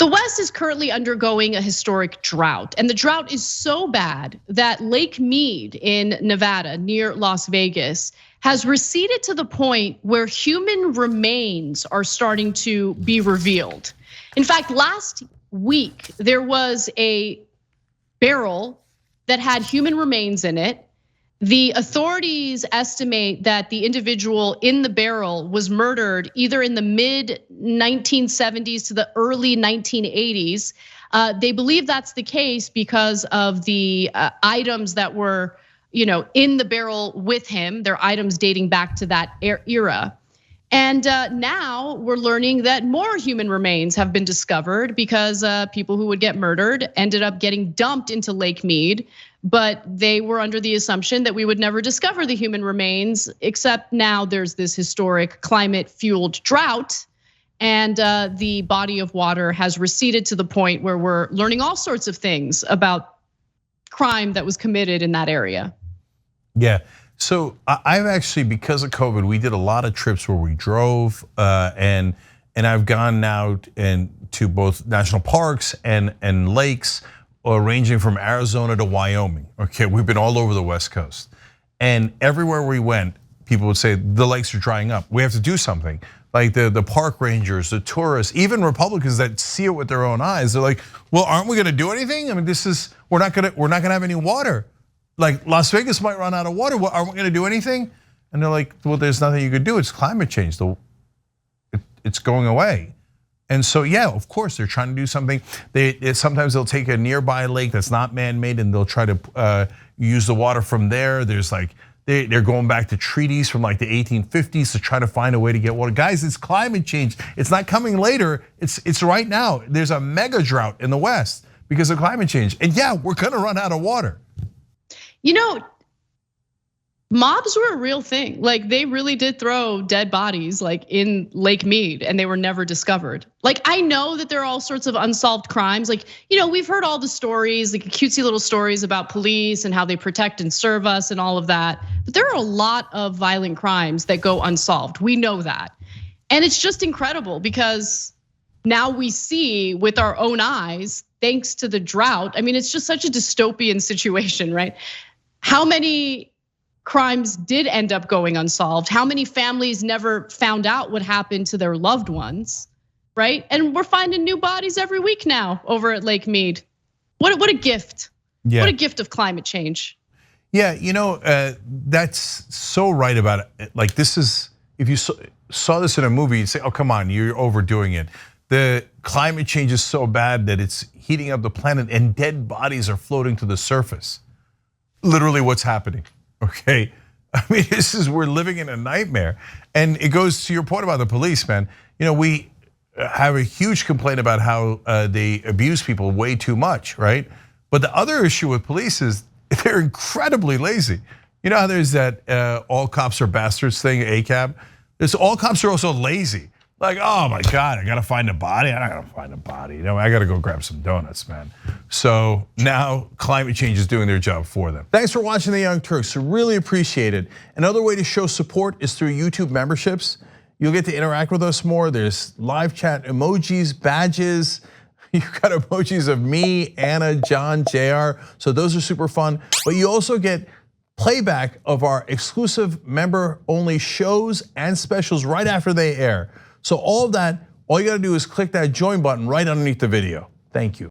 The West is currently undergoing a historic drought, and the drought is so bad that Lake Mead in Nevada near Las Vegas has receded to the point where human remains are starting to be revealed. In fact, last week, there was a barrel that had human remains in it. The authorities estimate that the individual in the barrel was murdered either in the mid 1970s to the early 1980s. They believe that's the case because of the items that were, in the barrel with him. They're items dating back to that era. And now we're learning that more human remains have been discovered because people who would get murdered ended up getting dumped into Lake Mead. But they were under the assumption that we would never discover the human remains, except now there's this historic climate-fueled drought. And the body of water has receded to the point where we're learning all sorts of things about crime that was committed in that area. Yeah, so I've actually, because of COVID, we did a lot of trips where we drove, and I've gone now to both national parks and lakes, ranging from Arizona to Wyoming. Okay, we've been all over the West Coast, and everywhere we went, people would say the lakes are drying up. We have to do something. Like the park rangers, the tourists, even Republicans that see it with their own eyes, they're like, "Well, aren't we going to do anything? I mean, we're not going to have any water. Like Las Vegas might run out of water. Well, aren't we going to do anything?" And they're like, "Well, there's nothing you could do. It's climate change. It's going away." And so, yeah, of course, they're trying to do something. Sometimes they'll take a nearby lake that's not man-made and they'll try to use the water from there. There's like, they're going back to treaties from like the 1850s to try to find a way to get water. Guys, it's climate change. It's not coming later, it's right now. There's a mega drought in the West because of climate change. And yeah, we're gonna run out of water. Mobs were a real thing. Like they really did throw dead bodies like in Lake Mead and they were never discovered. Like I know that there are all sorts of unsolved crimes. Like, we've heard all the stories, like cutesy little stories about police and how they protect and serve us and all of that. But there are a lot of violent crimes that go unsolved. We know that. And it's just incredible because now we see with our own eyes, thanks to the drought. I mean, it's just such a dystopian situation, right? How many crimes did end up going unsolved? How many families never found out what happened to their loved ones, right? And we're finding new bodies every week now over at Lake Mead. What a gift. Yeah. What a gift of climate change. Yeah, that's so right about it. Like this is, if you saw this in a movie, you'd say, "Oh, come on, you're overdoing it." The climate change is so bad that it's heating up the planet and dead bodies are floating to the surface. Literally what's happening. Okay, I mean, we're living in a nightmare. And it goes to your point about the police, man. We have a huge complaint about how they abuse people way too much, right? But the other issue with police is they're incredibly lazy. You know how there's that all cops are bastards thing, ACAB? There's all cops are also lazy. Like, oh my God, I gotta find a body. I gotta find a body. I gotta go grab some donuts, man. So now climate change is doing their job for them. Thanks for watching the Young Turks. Really appreciate it. Another way to show support is through YouTube memberships. You'll get to interact with us more. There's live chat emojis, badges. You've got emojis of me, Anna, John, JR. So those are super fun. But you also get playback of our exclusive member-only shows and specials right after they air. So all of that, all you gotta do is click that join button right underneath the video. Thank you.